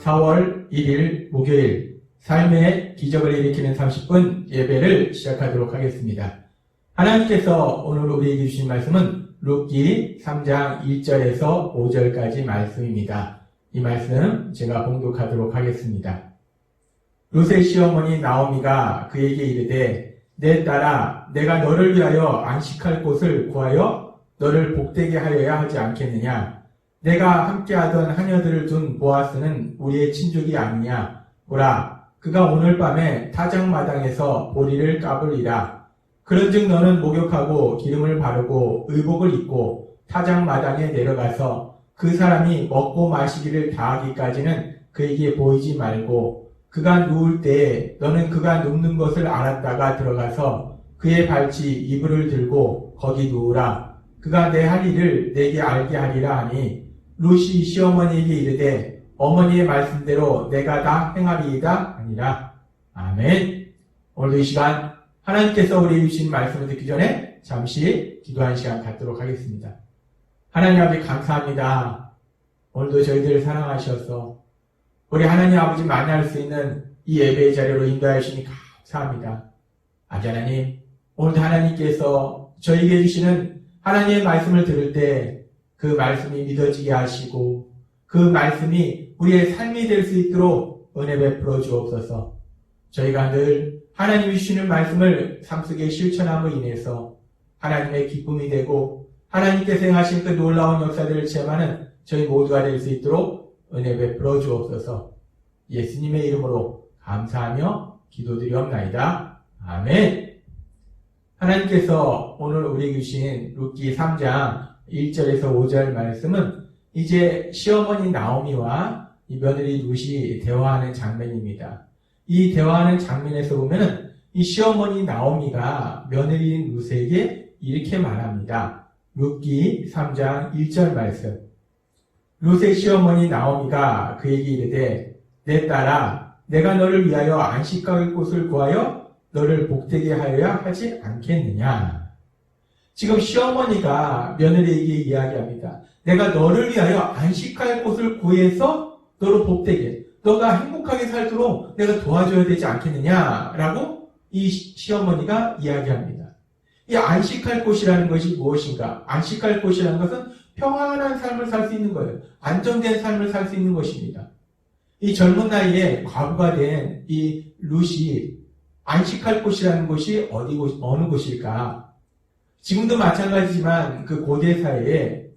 4월 1일 목요일 삶의 기적을 일으키는 30분 예배를 시작하도록 하겠습니다. 하나님께서 오늘 우리에게 주신 말씀은 룻기 3장 1절에서 5절까지 말씀입니다. 이 말씀 제가 봉독하도록 하겠습니다. 룻의 시어머니 나오미가 그에게 이르되 내 딸아 내가 너를 위하여 안식할 곳을 구하여 너를 복되게 하여야 하지 않겠느냐. 내가 함께하던 하녀들을 둔 보아스는 우리의 친족이 아니냐. 보라 그가 오늘 밤에 타작마당에서 보리를 까불리라. 그런즉 너는 목욕하고 기름을 바르고 의복을 입고 타작마당에 내려가서 그 사람이 먹고 마시기를 다하기까지는 그에게 보이지 말고 그가 누울 때에 너는 그가 눕는 것을 알았다가 들어가서 그의 발치 이불을 들고 거기 누우라. 그가 내 할 일을 내게 알게 하리라 하니 룻이 시어머니에게 이르되 어머니의 말씀대로 내가 다 행하리이다 아니라. 아멘. 오늘도 이 시간 하나님께서 우리에게 주신 말씀을 듣기 전에 잠시 기도한 시간 갖도록 하겠습니다. 하나님 아버지 감사합니다. 오늘도 저희들을 사랑하셔서 우리 하나님 아버지 만날 수 있는 이 예배의 자리로 인도하여 주시니 감사합니다. 아버지 하나님, 오늘도 하나님께서 저에게 주시는 하나님의 말씀을 들을 때 그 말씀이 믿어지게 하시고 그 말씀이 우리의 삶이 될 수 있도록 은혜 베풀어 주옵소서. 저희가 늘 하나님이 주시는 말씀을 삶 속에 실천함으로 인해서 하나님의 기쁨이 되고 하나님께서 행하신 그 놀라운 역사들을 체험하는 저희 모두가 될 수 있도록 은혜 베풀어 주옵소서. 예수님의 이름으로 감사하며 기도드리옵나이다. 아멘. 하나님께서 오늘 우리에게 주신 룻기 3장 1절에서 5절 말씀은 이제 시어머니 나오미와 이 며느리 룻이 대화하는 장면입니다. 이 대화하는 장면에서 보면은 이 시어머니 나오미가 며느리 룻에게 이렇게 말합니다. 룻기 3장 1절 말씀. 룻의 시어머니 나오미가 그에게 이르되 내 딸아 내가 너를 위하여 안식할 곳을 구하여 너를 복되게 하여야 하지 않겠느냐. 지금 시어머니가 며느리에게 이야기합니다. 내가 너를 위하여 안식할 곳을 구해서 너를 복되게, 너가 행복하게 살도록 내가 도와줘야 되지 않겠느냐라고 이 시어머니가 이야기합니다. 이 안식할 곳이라는 것이 무엇인가? 안식할 곳이라는 것은 평안한 삶을 살 수 있는 거예요. 안정된 삶을 살 수 있는 것입니다. 이 젊은 나이에 과부가 된 이 룻이 안식할 곳이라는 곳이 어느 곳일까? 지금도 마찬가지지만 그 고대 사회에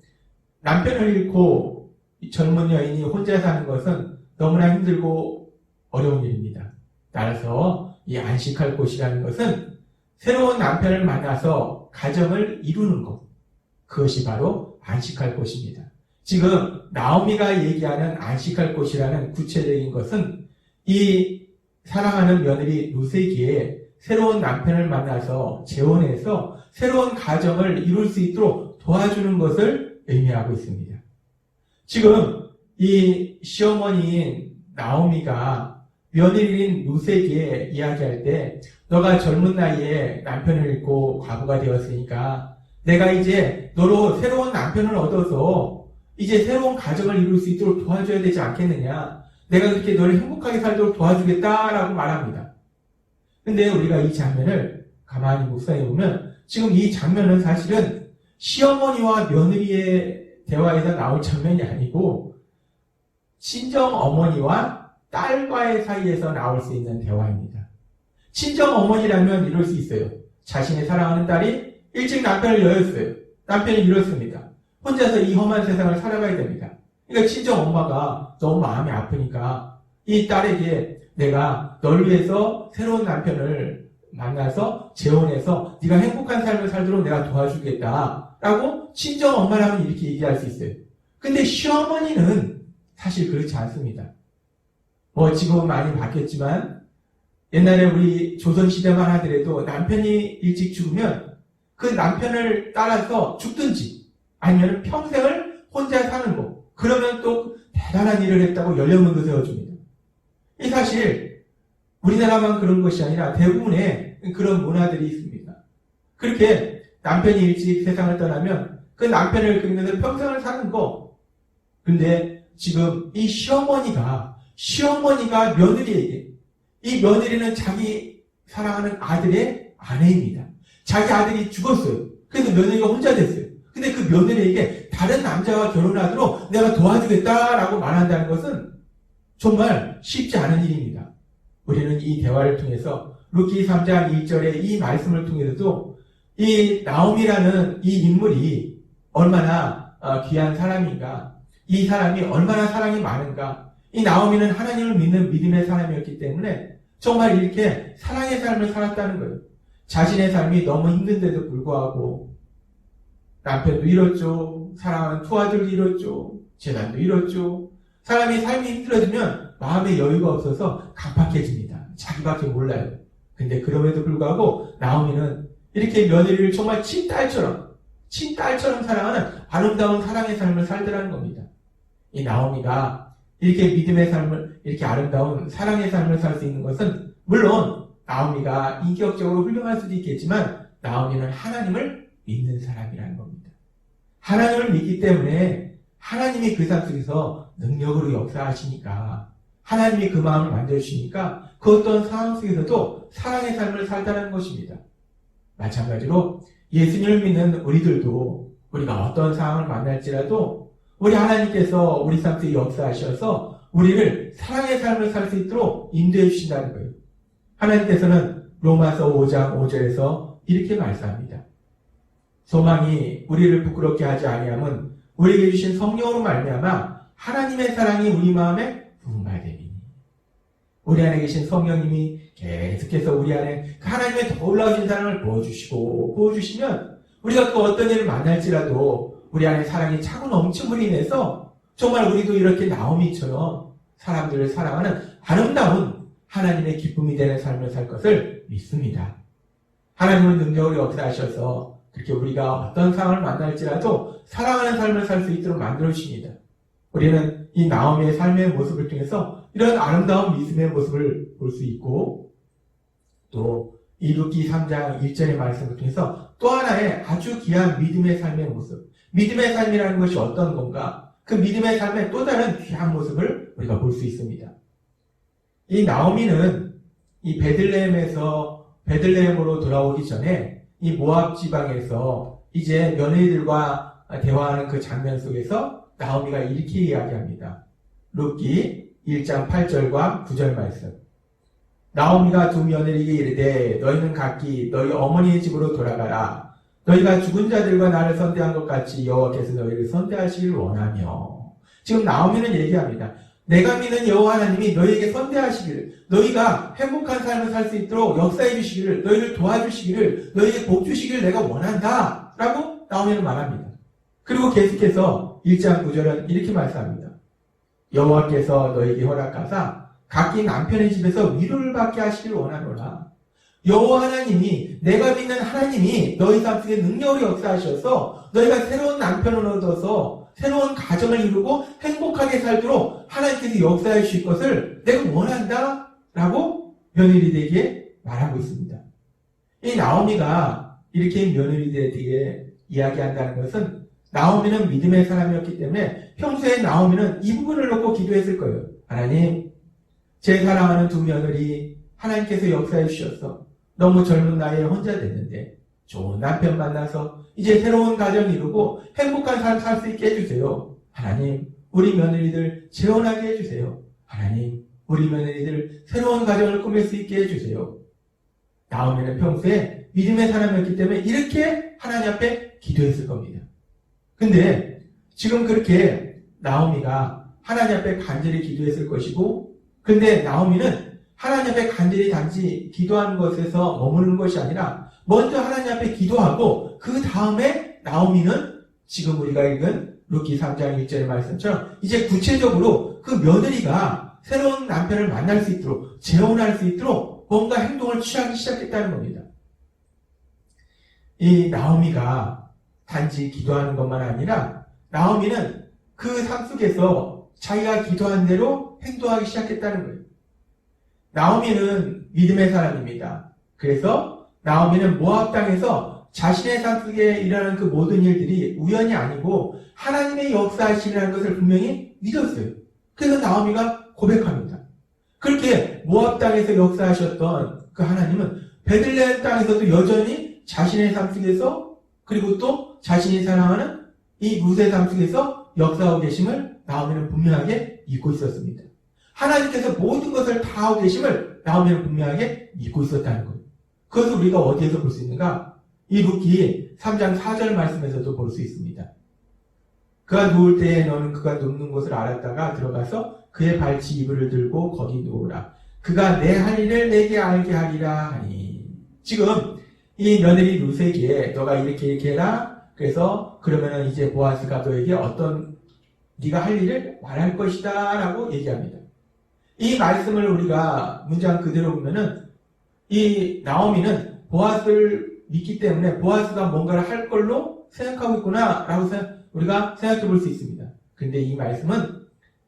남편을 잃고 젊은 여인이 혼자 사는 것은 너무나 힘들고 어려운 일입니다. 따라서 이 안식할 곳이라는 것은 새로운 남편을 만나서 가정을 이루는 것. 그것이 바로 안식할 곳입니다. 지금 나오미가 얘기하는 안식할 곳이라는 구체적인 것은 이 사랑하는 며느리 룻에게 새로운 남편을 만나서 재혼해서 새로운 가정을 이룰 수 있도록 도와주는 것을 의미하고 있습니다. 지금 이 시어머니인 나오미가 며느리인 룻에게 이야기할 때 너가 젊은 나이에 남편을 잃고 과부가 되었으니까 내가 이제 너로 새로운 남편을 얻어서 이제 새로운 가정을 이룰 수 있도록 도와줘야 되지 않겠느냐. 내가 그렇게 너를 행복하게 살도록 도와주겠다라고 말합니다. 근데 우리가 이 장면을 가만히 묵상해 보면 지금 이 장면은 사실은 시어머니와 며느리의 대화에서 나올 장면이 아니고 친정 어머니와 딸과의 사이에서 나올 수 있는 대화입니다. 친정 어머니라면 이럴 수 있어요. 자신의 사랑하는 딸이 일찍 남편을 여였어요. 남편이 잃었습니다. 혼자서 이 험한 세상을 살아가야 됩니다. 그러니까 친정 엄마가 너무 마음이 아프니까 이 딸에게 내가 널 위해서 새로운 남편을 만나서 재혼해서 네가 행복한 삶을 살도록 내가 도와주겠다라고 친정 엄마라면 이렇게 얘기할 수 있어요. 근데 시어머니는 사실 그렇지 않습니다. 지금은 많이 바뀌었지만 옛날에 우리 조선시대만 하더라도 남편이 일찍 죽으면 그 남편을 따라서 죽든지 아니면 평생을 혼자 사는 거. 그러면 또 대단한 일을 했다고 연령문도 세워줍니다. 이 사실 우리나라만 그런 것이 아니라 대부분의 그런 문화들이 있습니다. 그렇게 남편이 일찍 세상을 떠나면 그 남편을 그리면서 평생을 사는 거. 근데 지금 이 시어머니가 시어머니가 며느리에게, 이 며느리는 자기 사랑하는 아들의 아내입니다. 자기 아들이 죽었어요. 그래서 며느리가 혼자 됐어요. 근데 그 며느리에게 다른 남자와 결혼하도록 내가 도와주겠다라고 말한다는 것은 정말 쉽지 않은 일입니다. 우리는 이 대화를 통해서 룻기 3장 1절의 이 말씀을 통해서도 이 나오미라는 이 인물이 얼마나 귀한 사람인가, 이 사람이 얼마나 사랑이 많은가, 이 나오미는 하나님을 믿는 믿음의 사람이었기 때문에 정말 이렇게 사랑의 삶을 살았다는 거예요. 자신의 삶이 너무 힘든데도 불구하고 남편도 잃었죠, 사랑하는 두 아들도 잃었죠, 재산도 잃었죠. 사람이 삶이 힘들어지면 마음의 여유가 없어서 강팍해집니다. 자기밖에 몰라요. 근데 그럼에도 불구하고 나오미는 이렇게 며느리를 정말 친딸처럼 사랑하는 아름다운 사랑의 삶을 살더라는 겁니다. 이 나오미가 이렇게 믿음의 삶을, 이렇게 아름다운 사랑의 삶을 살 수 있는 것은 물론 나오미가 인격적으로 훌륭할 수도 있겠지만 나오미는 하나님을 믿는 사람이라는 겁니다. 하나님을 믿기 때문에 하나님이 그 삶 속에서 능력으로 역사하시니까, 하나님이 그 마음을 만들어주시니까 그 어떤 상황 속에서도 사랑의 삶을 살다는 것입니다. 마찬가지로 예수님을 믿는 우리들도 우리가 어떤 상황을 만날지라도 우리 하나님께서 우리 삶 속에 역사하셔서 우리를 사랑의 삶을 살 수 있도록 인도해 주신다는 거예요. 하나님께서는 로마서 5장 5절에서 이렇게 말씀합니다. 소망이 우리를 부끄럽게 하지 아니함은 우리에게 주신 성령으로 말미암아 하나님의 사랑이 우리 마음에 분발되리니. 우리 안에 계신 성령님이 계속해서 우리 안에 그 하나님의 더 올라오신 사랑을 부어주시면 우리가 그 어떤 일을 만날지라도 우리 안에 사랑이 차고 넘침으로 인해서 정말 우리도 이렇게 나오미처럼 사람들을 사랑하는 아름다운 하나님의 기쁨이 되는 삶을 살 것을 믿습니다. 하나님은 능력으로 역사하셔서 그렇게 우리가 어떤 상황을 만날지라도 사랑하는 삶을 살 수 있도록 만들어 주십니다. 우리는 이 나오미의 삶의 모습을 통해서 이런 아름다운 믿음의 모습을 볼 수 있고, 또 이 룻기 3장 1절의 말씀을 통해서 또 하나의 아주 귀한 믿음의 삶의 모습, 믿음의 삶이라는 것이 어떤 건가, 그 믿음의 삶의 또 다른 귀한 모습을 우리가 볼 수 있습니다. 이 나오미는 이 베들레헴으로 돌아오기 전에 이 모압 지방에서 이제 며느리들과 대화하는 그 장면 속에서 나오미가 이렇게 이야기합니다. 룻기 1장 8절과 9절 말씀. 나오미가 두 며느리에게 이르되 너희는 각기 너희 어머니의 집으로 돌아가라. 너희가 죽은 자들과 나를 선대한 것 같이 여호와께서 너희를 선대하시길 원하며. 지금 나오미는 얘기합니다. 내가 믿는 여호와 하나님이 너희에게 선대하시기를, 너희가 행복한 삶을 살 수 있도록 역사해 주시기를, 너희를 도와주시기를, 너희에게 복 주시기를 내가 원한다 라고 나오미는 말합니다. 그리고 계속해서 1장 9절은 이렇게 말씀합니다. 여호와께서 너희에게 허락하사 각기 남편의 집에서 위로를 받게 하시길 원하노라. 여호와 하나님이, 내가 믿는 하나님이 너희 삶 속에 능력으로 역사하셔서 너희가 새로운 남편을 얻어서 새로운 가정을 이루고 행복하게 살도록 하나님께서 역사해 주실 것을 내가 원한다 라고 며느리들에게 말하고 있습니다. 이 나오미가 이렇게 며느리들에게 이야기한다는 것은 나오미는 믿음의 사람이었기 때문에 평소에 나오미는 이 부분을 놓고 기도했을 거예요. 하나님, 제 사랑하는 두 며느리 하나님께서 역사해 주셔서 너무 젊은 나이에 혼자 됐는데 좋은 남편 만나서 이제 새로운 가정 이루고 행복한 삶 살 수 있게 해주세요. 하나님, 우리 며느리들 재혼하게 해주세요. 하나님, 우리 며느리들 새로운 가정을 꾸밀 수 있게 해주세요. 나오미는 평소에 믿음의 사람이었기 때문에 이렇게 하나님 앞에 기도했을 겁니다. 근데 지금 그렇게 나오미가 하나님 앞에 간절히 기도했을 것이고, 근데 나오미는 하나님 앞에 간절히 단지 기도하는 것에서 머무르는 것이 아니라 먼저 하나님 앞에 기도하고 그 다음에 나오미는 지금 우리가 읽은 룻기 3장 1절의 말씀처럼 이제 구체적으로 그 며느리가 새로운 남편을 만날 수 있도록, 재혼할 수 있도록 뭔가 행동을 취하기 시작했다는 겁니다. 이 나오미가 단지 기도하는 것만 아니라 나오미는 그 삶 속에서 자기가 기도한 대로 행동하기 시작했다는 거예요. 나오미는 믿음의 사람입니다. 그래서 나오미는 모압 땅에서 자신의 삶 속에 일어나는 그 모든 일들이 우연이 아니고 하나님의 역사하시라는 것을 분명히 믿었어요. 그래서 나오미가 고백합니다. 그렇게 모압 땅에서 역사하셨던 그 하나님은 베들레헴 땅에서도 여전히 자신의 삶 속에서 그리고 또 자신이 사랑하는 이 루스의 삶 속에서 역사하고 계심을 나오미는 분명하게 믿고 있었습니다. 하나님께서 모든 것을 다 하고 계심을 나오미는 분명하게 믿고 있었다는 거예요. 그것을 우리가 어디에서 볼 수 있는가? 이 룻기 3장 4절 말씀에서도 볼 수 있습니다. 그가 누울 때에 너는 그가 눕는 곳을 알았다가 들어가서 그의 발치 이불을 들고 거기 누우라. 그가 내 할 일을 내게 알게 하리라 하니. 지금 이 며느리 룻에게 너가 이렇게 해라. 그래서 그러면은 이제 보아스가 너에게 어떤 네가 할 일을 말할 것이다 라고 얘기합니다. 이 말씀을 우리가 문장 그대로 보면은 이 나오미는 보아스를 믿기 때문에 보아스가 뭔가를 할 걸로 생각하고 있구나 라고 우리가 생각해 볼 수 있습니다. 근데 이 말씀은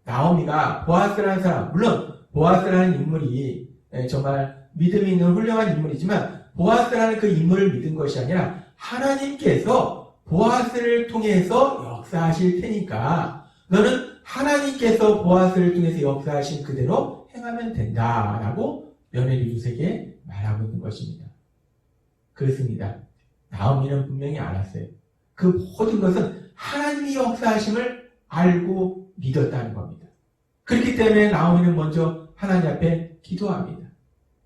나오미가 보아스라는 사람, 물론 보아스라는 인물이 정말 믿음이 있는 훌륭한 인물이지만 보아스라는 그 인물을 믿은 것이 아니라 하나님께서 보아스를 통해서 역사하실 테니까 너는 하나님께서 보아스를 통해서 역사하신 그대로 행하면 된다라고 며느리 룻에게 말하고 있는 것입니다. 그렇습니다. 나오미는 분명히 알았어요. 그 모든 것은 하나님이 역사하심을 알고 믿었다는 겁니다. 그렇기 때문에 나오미는 먼저 하나님 앞에 기도합니다.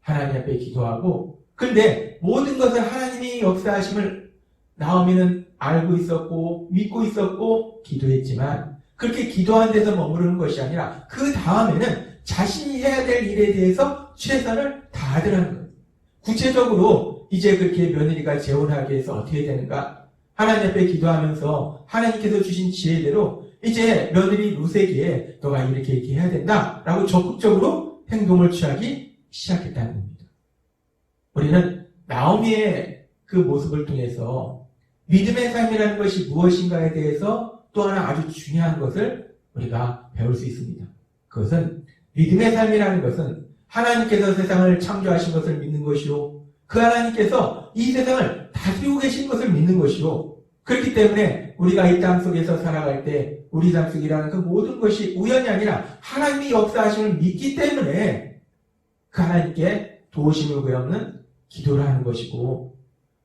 하나님 앞에 기도하고 그런데 모든 것을 하나님이 역사하심을 나오미는 알고 있었고 믿고 있었고 기도했지만 그렇게 기도한 데서 머무르는 것이 아니라 그 다음에는 자신이 해야 될 일에 대해서 최선을 다하더라는 거예요. 구체적으로 이제 그렇게 며느리가 재혼하기 위해서 어떻게 되는가? 하나님 앞에 기도하면서 하나님께서 주신 지혜대로 이제 며느리 룻에게 너가 이렇게 해야 된다 라고 적극적으로 행동을 취하기 시작했다는 겁니다. 우리는 나오미의 그 모습을 통해서 믿음의 삶이라는 것이 무엇인가에 대해서 또 하나 아주 중요한 것을 우리가 배울 수 있습니다. 그것은 믿음의 삶이라는 것은 하나님께서 세상을 창조하신 것을 믿는 것이요. 그 하나님께서 이 세상을 다스리고 계신 것을 믿는 것이요. 그렇기 때문에 우리가 이 땅 속에서 살아갈 때 우리 삶 속이라는 그 모든 것이 우연이 아니라 하나님이 역사하심을 믿기 때문에 그 하나님께 도우심을 구하는 기도를 하는 것이고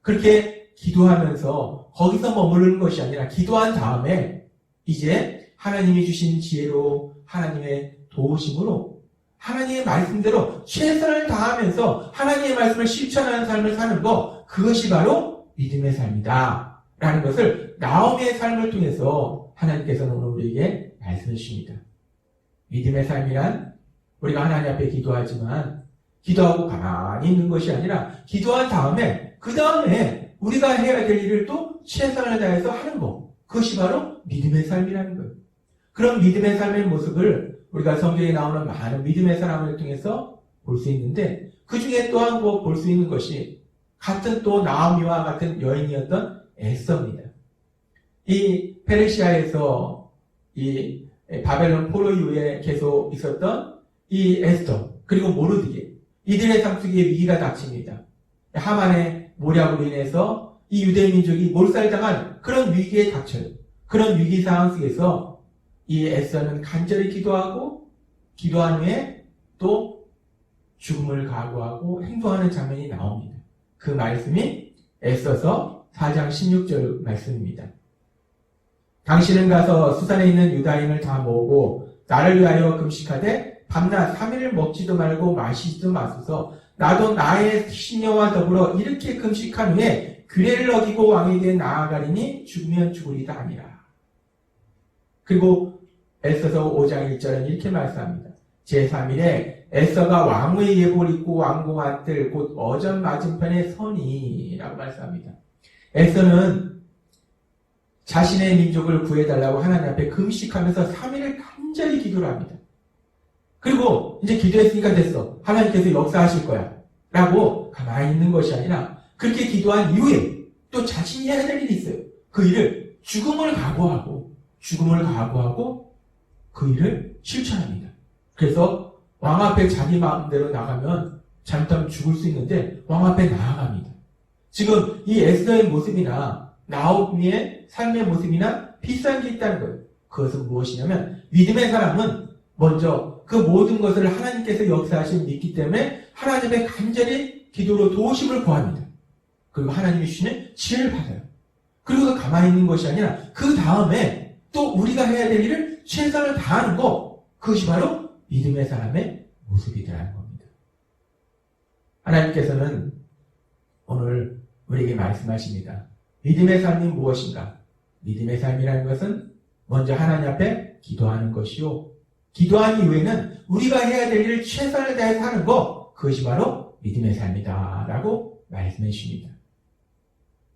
그렇게 기도하면서 거기서 머무르는 것이 아니라 기도한 다음에 이제 하나님이 주신 지혜로 하나님의 도우심으로 하나님의 말씀대로 최선을 다하면서 하나님의 말씀을 실천하는 삶을 사는 것 그것이 바로 믿음의 삶이다 라는 것을 나오미의 삶을 통해서 하나님께서는 오늘 우리에게 말씀해 주십니다. 믿음의 삶이란 우리가 하나님 앞에 기도하지만 기도하고 가만히 있는 것이 아니라 기도한 다음에 그 다음에 우리가 해야 될 일을 또 최선을 다해서 하는 것 그것이 바로 믿음의 삶이라는 거예요. 그런 믿음의 삶의 모습을 우리가 성경에 나오는 많은 믿음의 사람을 통해서 볼 수 있는데 그 중에 또한 볼 수 있는 것이 같은 또 나오미와 같은 여인이었던 에스더입니다. 이 페르시아에서 이 바벨론 포로 이후에 계속 있었던 이 에스더 그리고 모르드게 이들의 삶 속에 위기가 닥칩니다. 하만의 모략으로 인해서 이 유대 민족이 몰살당한 그런 위기에 닥쳐요. 그런 위기 상황 속에서 이 에스더는 간절히 기도하고 기도한 후에 또 죽음을 각오하고 행동하는 장면이 나옵니다. 그 말씀이 에스더서 4장 16절 말씀입니다. 당신은 가서 수산에 있는 유다인을 다 모으고 나를 위하여 금식하되 밤낮 3일을 먹지도 말고 마시지도 마소서. 나도 나의 시녀와 더불어 이렇게 금식한 후에 규례를 어기고 왕에게 나아가리니 죽으면 죽으리다 하니라. 그리고 에스더서 5장 1절은 이렇게 말씀합니다. 제3일에 에스더가 왕후의 예복을 입고 왕궁 뜰 곧 어전 맞은편에 서니 라고 말씀합니다. 에스더는 자신의 민족을 구해달라고 하나님 앞에 금식하면서 3일을 간절히 기도를 합니다. 그리고 이제 기도했으니까 됐어. 하나님께서 역사하실 거야. 라고 가만히 있는 것이 아니라 그렇게 기도한 이후에 또 자신이 해야 될 일이 있어요. 그 일을 죽음을 각오하고 그 일을 실천합니다. 그래서 왕 앞에 자기 마음대로 나가면 잘못하면 죽을 수 있는데 왕 앞에 나아갑니다. 지금 이 에스더의 모습이나 나오미의 삶의 모습이나 비슷한 게 있다는 거예요. 그것은 무엇이냐면 믿음의 사람은 먼저 그 모든 것을 하나님께서 역사하신 믿기 때문에 하나님의 간절히 기도로 도우심을 구합니다. 그리고 하나님이 주시는 지혜를 받아요. 그리고 가만히 있는 것이 아니라 그 다음에 또 우리가 해야 될 일을 최선을 다하는 것, 그것이 바로 믿음의 사람의 모습이라는 겁니다. 하나님께서는 오늘 우리에게 말씀하십니다. 믿음의 삶이 무엇인가? 믿음의 삶이라는 것은 먼저 하나님 앞에 기도하는 것이요. 기도한 이후에는 우리가 해야 될 일을 최선을 다해서 하는 것, 그것이 바로 믿음의 삶이다 라고 말씀해 주십니다.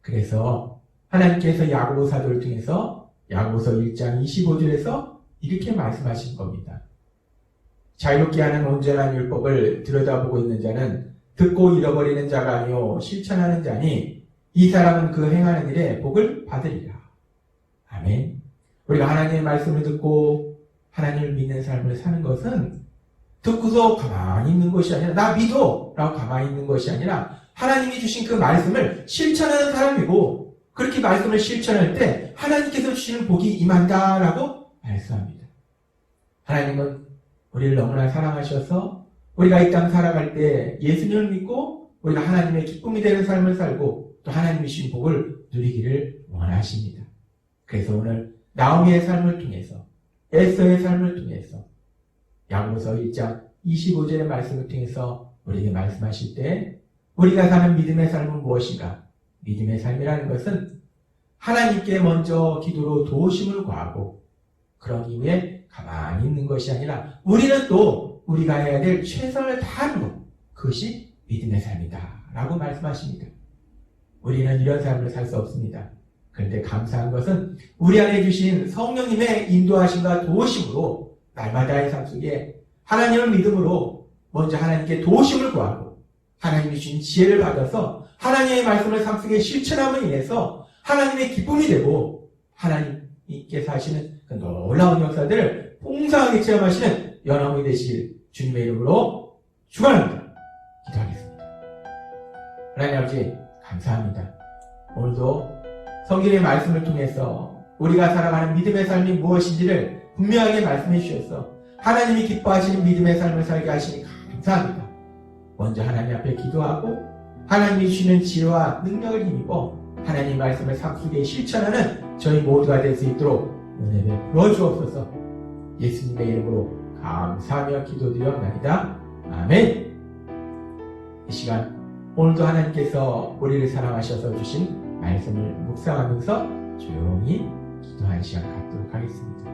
그래서 하나님께서 야고보 사도를 통해서 야고보서 1장 25절에서 이렇게 말씀하신 겁니다. 자유롭게 하는 온전한 율법을 들여다보고 있는 자는 듣고 잃어버리는 자가 아니요 실천하는 자니 이 사람은 그 행하는 일에 복을 받으리라. 아멘. 우리가 하나님의 말씀을 듣고 하나님을 믿는 삶을 사는 것은 듣고서 가만히 있는 것이 아니라 나 믿어! 라고 가만히 있는 것이 아니라 하나님이 주신 그 말씀을 실천하는 사람이고 그렇게 말씀을 실천할 때 하나님께서 주시는 복이 임한다 라고 말씀합니다. 하나님은 우리를 너무나 사랑하셔서 우리가 이 땅 살아갈 때 예수님을 믿고 우리가 하나님의 기쁨이 되는 삶을 살고 또 하나님이 주신 복을 누리기를 원하십니다. 그래서 오늘 나오미의 삶을 통해서 에스더의 삶을 통해서 야고보서 1장 25절의 말씀을 통해서 우리에게 말씀하실 때 우리가 사는 믿음의 삶은 무엇인가? 믿음의 삶이라는 것은 하나님께 먼저 기도로 도우심을 구하고 그런 이후에 가만히 있는 것이 아니라 우리는 또 우리가 해야 될 최선을 다하는 것, 그것이 믿음의 삶이다 라고 말씀하십니다. 우리는 이런 삶을 살 수 없습니다. 그런데 감사한 것은 우리 안에 주신 성령님의 인도하심과 도우심으로 날마다의 삶 속에 하나님을 믿음으로 먼저 하나님께 도우심을 구하고 하나님이 주신 지혜를 받아서 하나님의 말씀을 삶 속에 실천함으로 인해서 하나님의 기쁨이 되고 하나님께서 하시는 그 놀라운 역사들을 풍성하게 체험하시는 연합이 되시길 주님의 이름으로 축원합니다. 기도하겠습니다. 하나님 아버지 감사합니다. 오늘도 성경의 말씀을 통해서 우리가 살아가는 믿음의 삶이 무엇인지를 분명하게 말씀해 주셔서 하나님이 기뻐하시는 믿음의 삶을 살게 하시니 감사합니다. 먼저 하나님 앞에 기도하고 하나님이 주시는 지혜와 능력을 힘입어 하나님 말씀을 삶 속에 실천하는 저희 모두가 될 수 있도록 은혜 베풀어 주옵소서. 예수님의 이름으로 감사하며 기도드리옵나이다. 아멘. 이 시간 오늘도 하나님께서 우리를 사랑하셔서 주신 말씀을 묵상하면서 조용히 기도하는 시간 갖도록 하겠습니다.